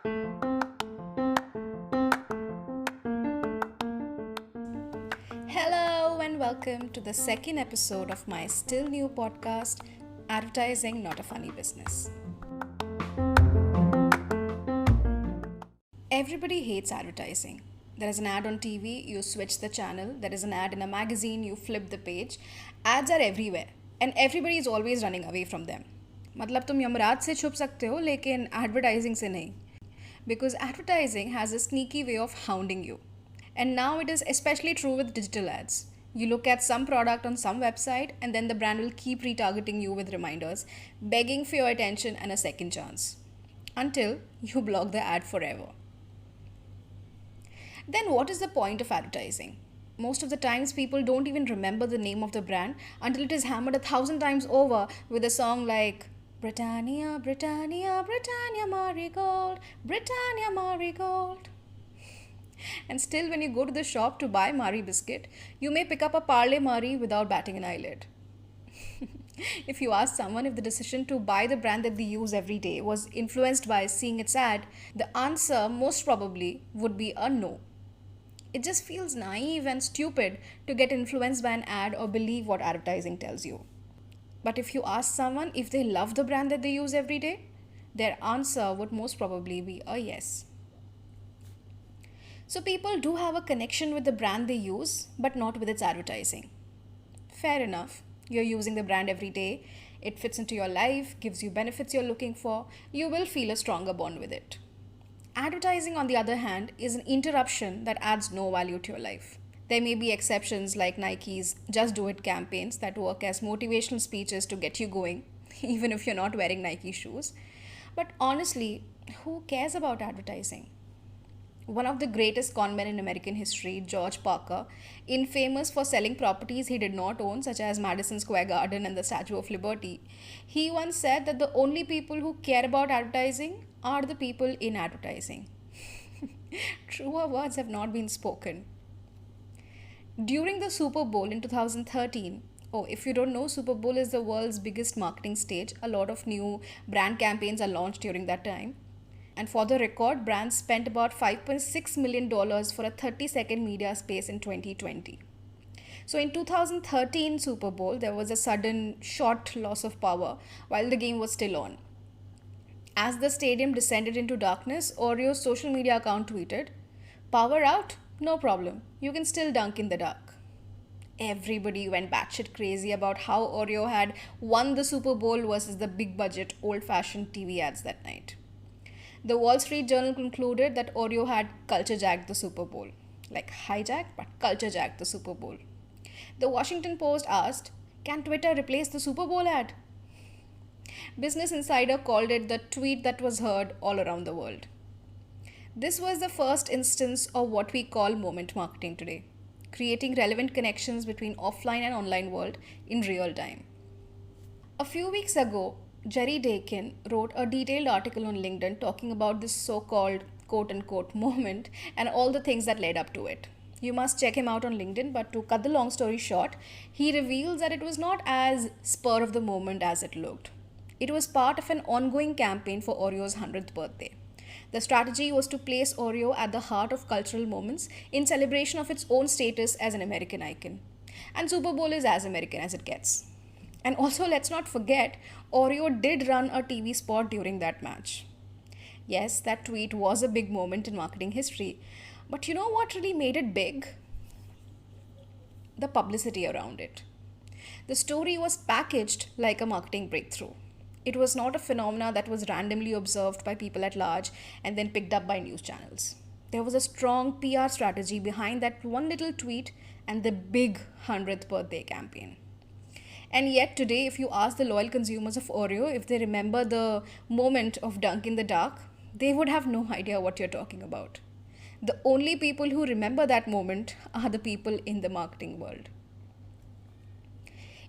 Hello, and welcome to the second episode of my still new podcast, Advertising Not a Funny Business. Everybody hates advertising. There is an ad on TV, you switch the channel. There is an ad in a magazine, you flip the page. Ads are everywhere, and everybody is always running away from them. मतलब तुम यमराज से छुप सकते हो लेकिन advertising से नहीं. Because advertising has a sneaky way of hounding you. And now it is especially true with digital ads. You look at some product on some website, and then the brand will keep retargeting you with reminders, begging for your attention and a second chance. Until you block the ad forever. Then, what is the point of advertising? Most of the times, people don't even remember the name of the brand until it is hammered 1,000 times over with a song like Britannia, Britannia, Britannia Marigold, Britannia Marigold. And still, when you go to the shop to buy Marie biscuit, you may pick up a Parle Marie without batting an eyelid. If you ask someone if the decision to buy the brand that they use every day was influenced by seeing its ad, the answer most probably would be a no. It just feels naive and stupid to get influenced by an ad or believe what advertising tells you. But if you ask someone if they love the brand that they use every day, their answer would most probably be a yes. So people do have a connection with the brand they use, but not with its advertising. Fair enough. You're using the brand every day. It fits into your life, gives you benefits you're looking for. You will feel a stronger bond with it. Advertising, on the other hand, is an interruption that adds no value to your life. There may be exceptions like Nike's Just Do It campaigns that work as motivational speeches to get you going, even if you're not wearing Nike shoes. But honestly, who cares about advertising? One of the greatest conmen in American history, George Parker, infamous for selling properties he did not own, such as Madison Square Garden and the Statue of Liberty, he once said that the only people who care about advertising are the people in advertising. Truer words have not been spoken. During the Super Bowl in 2013, if you don't know, Super Bowl is the world's biggest marketing stage. A lot of new brand campaigns are launched during that time. And for the record, brands spent about $5.6 million for a 30-second media space in 2020. So in 2013 Super Bowl, there was a sudden short loss of power while the game was still on. As the stadium descended into darkness, Oreo's social media account tweeted, "Power out? No problem. You can still dunk in the dark." Everybody went batshit crazy about how Oreo had won the Super Bowl versus the big budget, old fashioned TV ads that night. The Wall Street Journal concluded that Oreo had culture jacked the Super Bowl. Like hijacked, but culture jacked the Super Bowl. The Washington Post asked, "Can Twitter replace the Super Bowl ad?" Business Insider called it the tweet that was heard all around the world. This was the first instance of what we call moment marketing today, creating relevant connections between offline and online world in real time. A few weeks ago, Jerry Dakin wrote a detailed article on LinkedIn talking about this so-called quote-unquote moment and all the things that led up to it. You must check him out on LinkedIn, but to cut the long story short, he reveals that it was not as spur of the moment as it looked. It was part of an ongoing campaign for Oreo's 100th birthday. The strategy was to place Oreo at the heart of cultural moments in celebration of its own status as an American icon. And Super Bowl is as American as it gets. And also, let's not forget, Oreo did run a TV spot during that match. Yes, that tweet was a big moment in marketing history. But you know what really made it big? The publicity around it. The story was packaged like a marketing breakthrough. It was not a phenomena that was randomly observed by people at large and then picked up by news channels. There was a strong PR strategy behind that one little tweet and the big 100th birthday campaign. And yet today, if you ask the loyal consumers of Oreo if they remember the moment of dunk in the dark, they would have no idea what you're talking about. The only people who remember that moment are the people in the marketing world.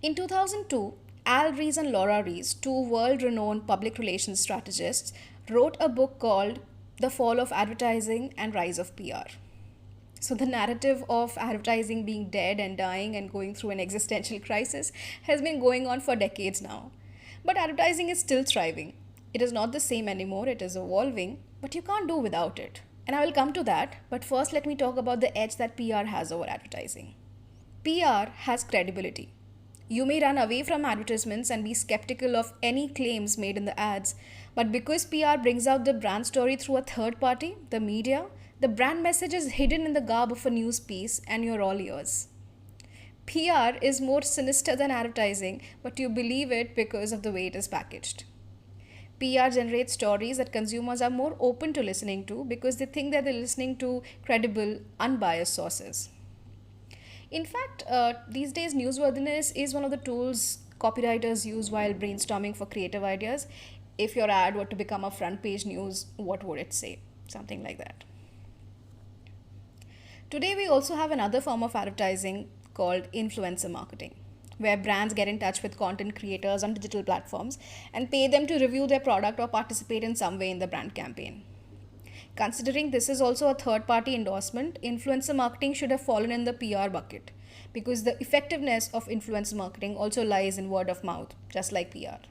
In 2002, Al Ries and Laura Ries, two world-renowned public relations strategists, wrote a book called The Fall of Advertising and Rise of PR. So the narrative of advertising being dead and dying and going through an existential crisis has been going on for decades now. But advertising is still thriving. It is not the same anymore, it is evolving. but you can't do without it. And I will come to that, but first let me talk about the edge that PR has over advertising. PR has credibility. You may run away from advertisements and be skeptical of any claims made in the ads, but because PR brings out the brand story through a third party, the media, the brand message is hidden in the garb of a news piece and you're all ears. PR is more sinister than advertising, but you believe it because of the way it is packaged. PR generates stories that consumers are more open to listening to because they think that they're listening to credible, unbiased sources. In fact, these days, newsworthiness is one of the tools copywriters use while brainstorming for creative ideas. If your ad were to become a front page news, what would it say? Something like that. Today, we also have another form of advertising called influencer marketing, where brands get in touch with content creators on digital platforms and pay them to review their product or participate in some way in the brand campaign. Considering this is also a third party endorsement, influencer marketing should have fallen in the PR bucket because the effectiveness of influencer marketing also lies in word of mouth, just like PR.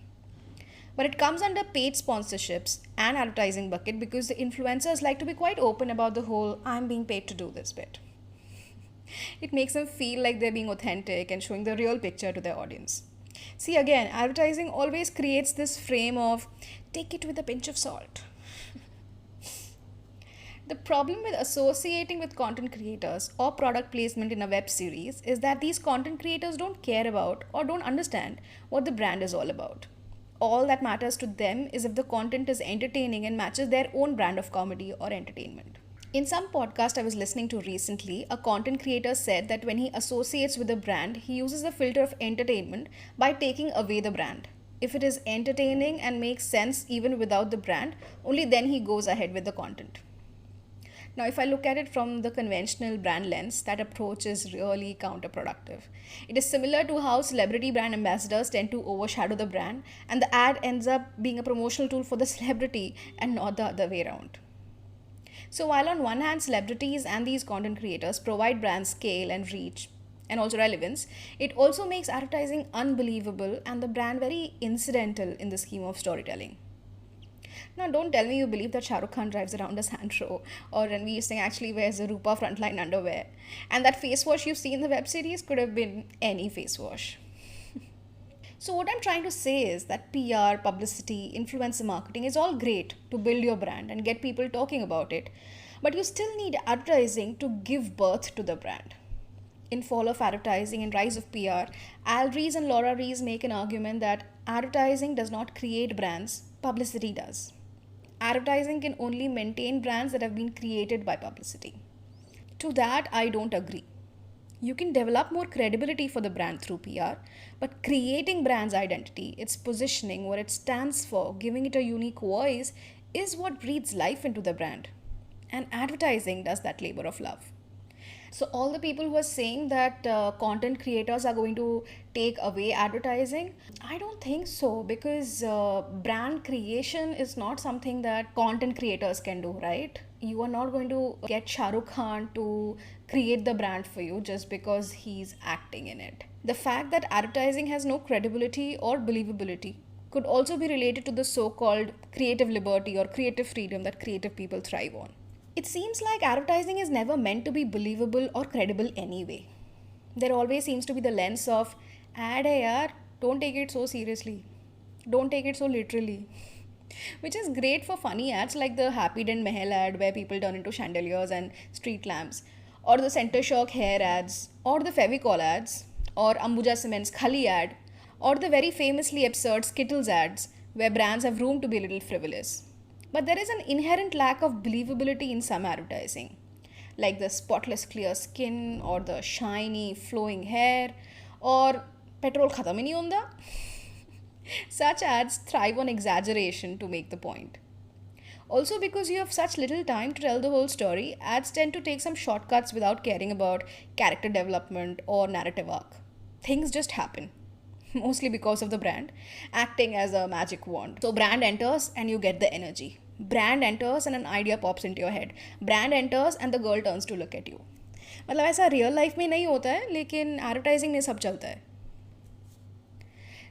But it comes under paid sponsorships and advertising bucket because the influencers like to be quite open about the whole I'm being paid to do this bit. It makes them feel like they're being authentic and showing the real picture to their audience. See, again, advertising always creates this frame of take it with a pinch of salt. The problem with associating with content creators or product placement in a web series is that these content creators don't care about or don't understand what the brand is all about. All that matters to them is if the content is entertaining and matches their own brand of comedy or entertainment. In some podcast I was listening to recently, a content creator said that when he associates with a brand, he uses the filter of entertainment by taking away the brand. If it is entertaining and makes sense even without the brand, only then he goes ahead with the content. Now, if I look at it from the conventional brand lens, that approach is really counterproductive. It is similar to how celebrity brand ambassadors tend to overshadow the brand, and the ad ends up being a promotional tool for the celebrity and not the other way around. So, while on one hand, celebrities and these content creators provide brand scale and reach and also relevance, it also makes advertising unbelievable and the brand very incidental in the scheme of storytelling. Now, don't tell me you believe that Shah Rukh Khan drives around a Santro or Ranveer Singh actually wears a Rupa frontline underwear. And that face wash you see in the web series could have been any face wash. So, what I'm trying to say is that PR, publicity, influencer marketing is all great to build your brand and get people talking about it. But you still need advertising to give birth to the brand. In Fall of Advertising and Rise of PR, Al Ries and Laura Ries make an argument that advertising does not create brands, publicity does. Advertising can only maintain brands that have been created by publicity. To that, I don't agree. You can develop more credibility for the brand through PR, but creating brand's identity, its positioning, what it stands for, giving it a unique voice, is what breathes life into the brand. And advertising does that labor of love. So, all the people who are saying that content creators are going to take away advertising, I don't think so because brand creation is not something that content creators can do, right? You are not going to get Shah Rukh Khan to create the brand for you just because he's acting in it. The fact that advertising has no credibility or believability could also be related to the so called creative liberty or creative freedom that creative people thrive on. It seems like advertising is never meant to be believable or credible anyway. There always seems to be the lens of, ad hai yaar, don't take it so seriously. Don't take it so literally. Which is great for funny ads like the Happy Dent Mahal ad where people turn into chandeliers and street lamps, or the Center Shock hair ads, or the Fevicol ads, or Ambuja Cement's Khali ad, or the very famously absurd Skittles ads where brands have room to be a little frivolous. But there is an inherent lack of believability in some advertising, like the spotless clear skin or the shiny flowing hair or petrol khatam hi nahi hunda. Such ads thrive on exaggeration to make the point. Also, because you have such little time to tell the whole story, ads tend to take some shortcuts without caring about character development or narrative arc. Things just happen. Mostly because of the brand acting as a magic wand. So brand enters and you get the energy. Brand enters and an idea pops into your head. Brand enters and the girl turns to look at you. मतलब ऐसा real life में नहीं होता है लेकिन advertising में सब चलता है.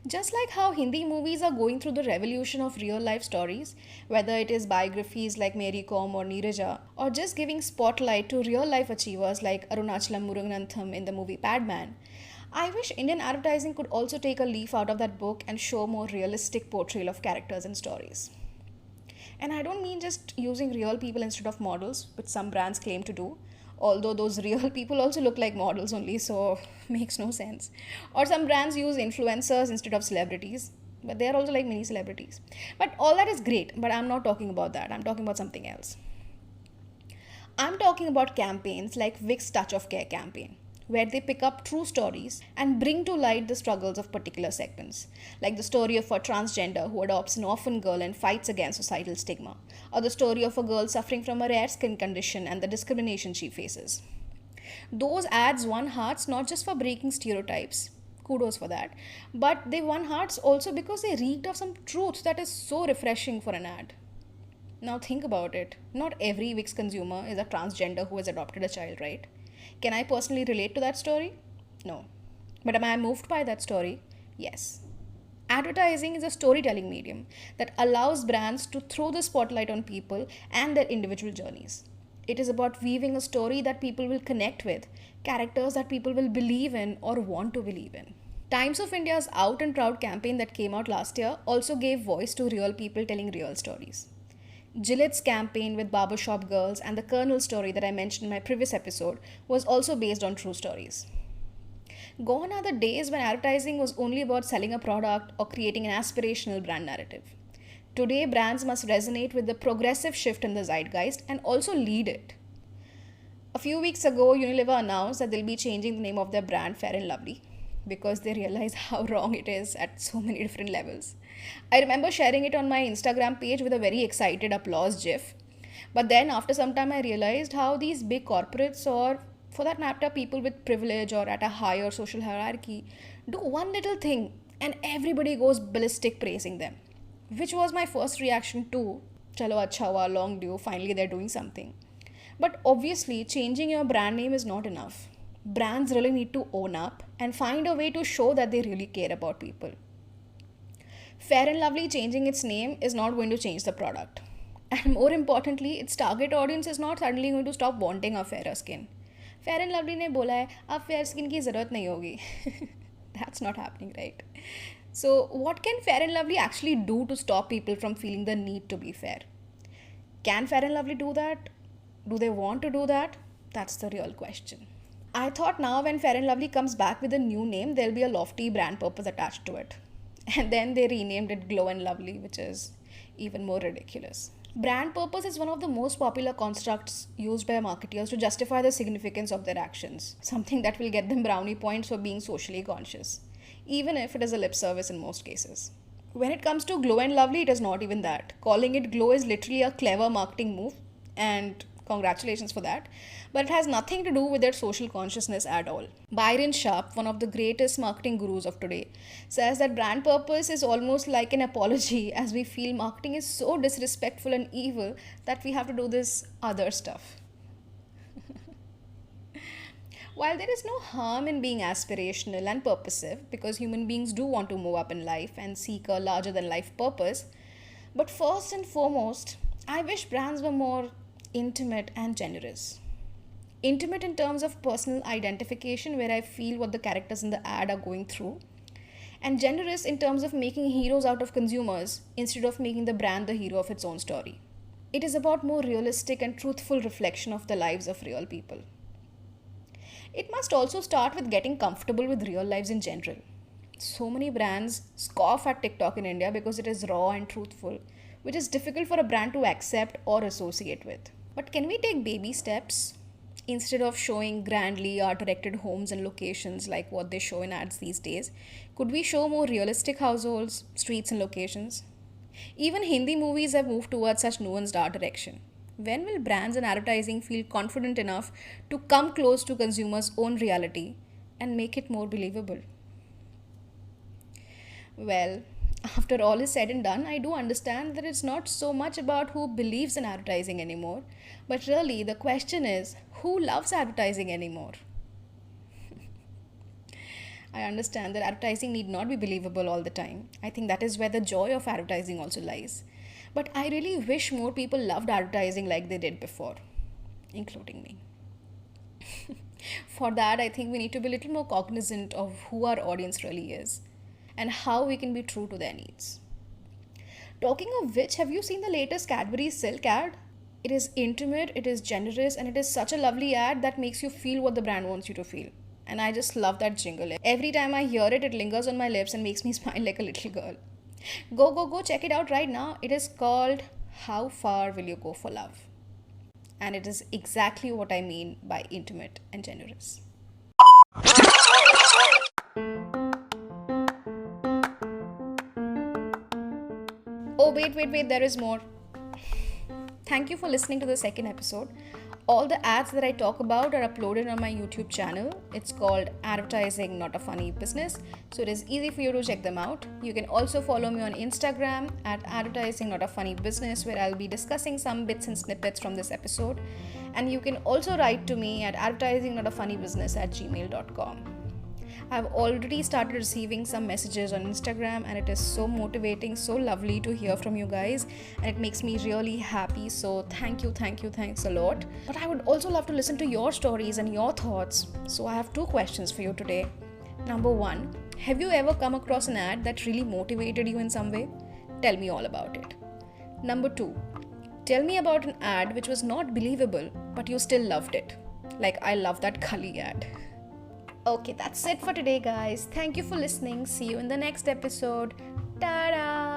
Just like how Hindi movies are going through the revolution of real life stories, whether it is biographies like Mary Kom or Neeraja, or just giving spotlight to real life achievers like Arunachalam Muruganantham in the movie Padman, I wish Indian advertising could also take a leaf out of that book and show more realistic portrayal of characters and stories. And I don't mean just using real people instead of models, which some brands claim to do. Although those real people also look like models only, so makes no sense. Or some brands use influencers instead of celebrities, but they are also like mini celebrities. But all that is great, but I'm not talking about that. I'm talking about something else. I'm talking about campaigns like Vicks Touch of Care campaign, where they pick up true stories and bring to light the struggles of particular segments, like the story of a transgender who adopts an orphan girl and fights against societal stigma, or the story of a girl suffering from a rare skin condition and the discrimination she faces. Those ads won hearts not just for breaking stereotypes, kudos for that, but they won hearts also because they reeked of some truth that is so refreshing for an ad. Now think about it. Not every Wix consumer is a transgender who has adopted a child, right? Can I personally relate to that story? No. But am I moved by that story? Yes. Advertising is a storytelling medium that allows brands to throw the spotlight on people and their individual journeys. It is about weaving a story that people will connect with, characters that people will believe in or want to believe in. Times of India's Out and Proud campaign that came out last year also gave voice to real people telling real stories. Gillette's campaign with Barbershop Girls and the Colonel story that I mentioned in my previous episode was also based on true stories. Gone are the days when advertising was only about selling a product or creating an aspirational brand narrative. Today, brands must resonate with the progressive shift in the zeitgeist and also lead it. A few weeks ago, Unilever announced that they'll be changing the name of their brand Fair and Lovely because they realize how wrong it is at so many different levels. I remember sharing it on my Instagram page with a very excited applause gif. But then after some time I realized how these big corporates, or for that matter people with privilege or at a higher social hierarchy, do one little thing and everybody goes ballistic praising them. Which was my first reaction to, chalo acha hua, long due, finally they're doing something. But obviously changing your brand name is not enough. Brands really need to own up and find a way to show that they really care about people. Fair and Lovely changing its name is not going to change the product. And more importantly, its target audience is not suddenly going to stop wanting a fairer skin. Fair and Lovely ने बोला है अब fair skin की ज़रूरत नहीं होगी. That's not happening, right? So what can Fair and Lovely actually do to stop people from feeling the need to be fair? Can Fair and Lovely do that? Do they want to do that? That's the real question. I thought now when Fair and Lovely comes back with a new name, there'll be a lofty brand purpose attached to it. And then they renamed it Glow and Lovely, which is even more ridiculous. Brand purpose is one of the most popular constructs used by marketers to justify the significance of their actions, something that will get them brownie points for being socially conscious, even if it is a lip service in most cases. When it comes to Glow and Lovely, it is not even that. Calling it Glow is literally a clever marketing move, and congratulations for that, but it has nothing to do with their social consciousness at all. Byron Sharp, one of the greatest marketing gurus of today, says that brand purpose is almost like an apology, as we feel marketing is so disrespectful and evil that we have to do this other stuff. While there is no harm in being aspirational and purposive, because human beings do want to move up in life and seek a larger than life purpose, but first and foremost, I wish brands were more intimate and generous. Intimate in terms of personal identification, where I feel what the characters in the ad are going through, and generous in terms of making heroes out of consumers instead of making the brand the hero of its own story. It is about more realistic and truthful reflection of the lives of real people. It must also start with getting comfortable with real lives in general. So many brands scoff at TikTok in India because it is raw and truthful, which is difficult for a brand to accept or associate with. But can we take baby steps? Instead of showing grandly art directed homes and locations like what they show in ads these days, could we show more realistic households, streets, and locations? Even Hindi movies have moved towards such nuanced art direction. When will brands and advertising feel confident enough to come close to consumers' own reality and make it more believable? Well, after all is said and done, I do understand that it's not so much about who believes in advertising anymore, but really the question is who loves advertising anymore? I understand that advertising need not be believable all the time. I think that is where the joy of advertising also lies. But I really wish more people loved advertising like they did before, including me. For that, I think we need to be a little more cognizant of who our audience really is and how we can be true to their needs. Talking of which, have you seen the latest Cadbury Silk ad? It is intimate, it is generous, and it is such a lovely ad that makes you feel what the brand wants you to feel. And I just love that jingle. Every time I hear it, it lingers on my lips and makes me smile like a little girl. Go, go, go, check it out right now. It is called How Far Will You Go for Love? And it is exactly what I mean by intimate and generous. Oh, wait, there is more. Thank you for listening to the second episode. All the ads that I talk about are uploaded on my YouTube channel. It's called Advertising Not a Funny Business, so it is easy for you to check them out. You can also follow me on Instagram at Advertising Not a Funny Business, where I'll be discussing some bits and snippets from this episode. And you can also write to me at advertisingnotafunnybusiness@gmail.com. I've already started receiving some messages on Instagram, and it is so motivating, so lovely to hear from you guys, and it makes me really happy. So thanks a lot. But I would also love to listen to your stories and your thoughts. So I have 2 questions for you today. Number 1, have you ever come across an ad that really motivated you in some way? Tell me all about it. Number 2, tell me about an ad which was not believable, but you still loved it. Like I love that Kali ad. Okay, that's it for today, guys. Thank you for listening. See you in the next episode. Ta-da!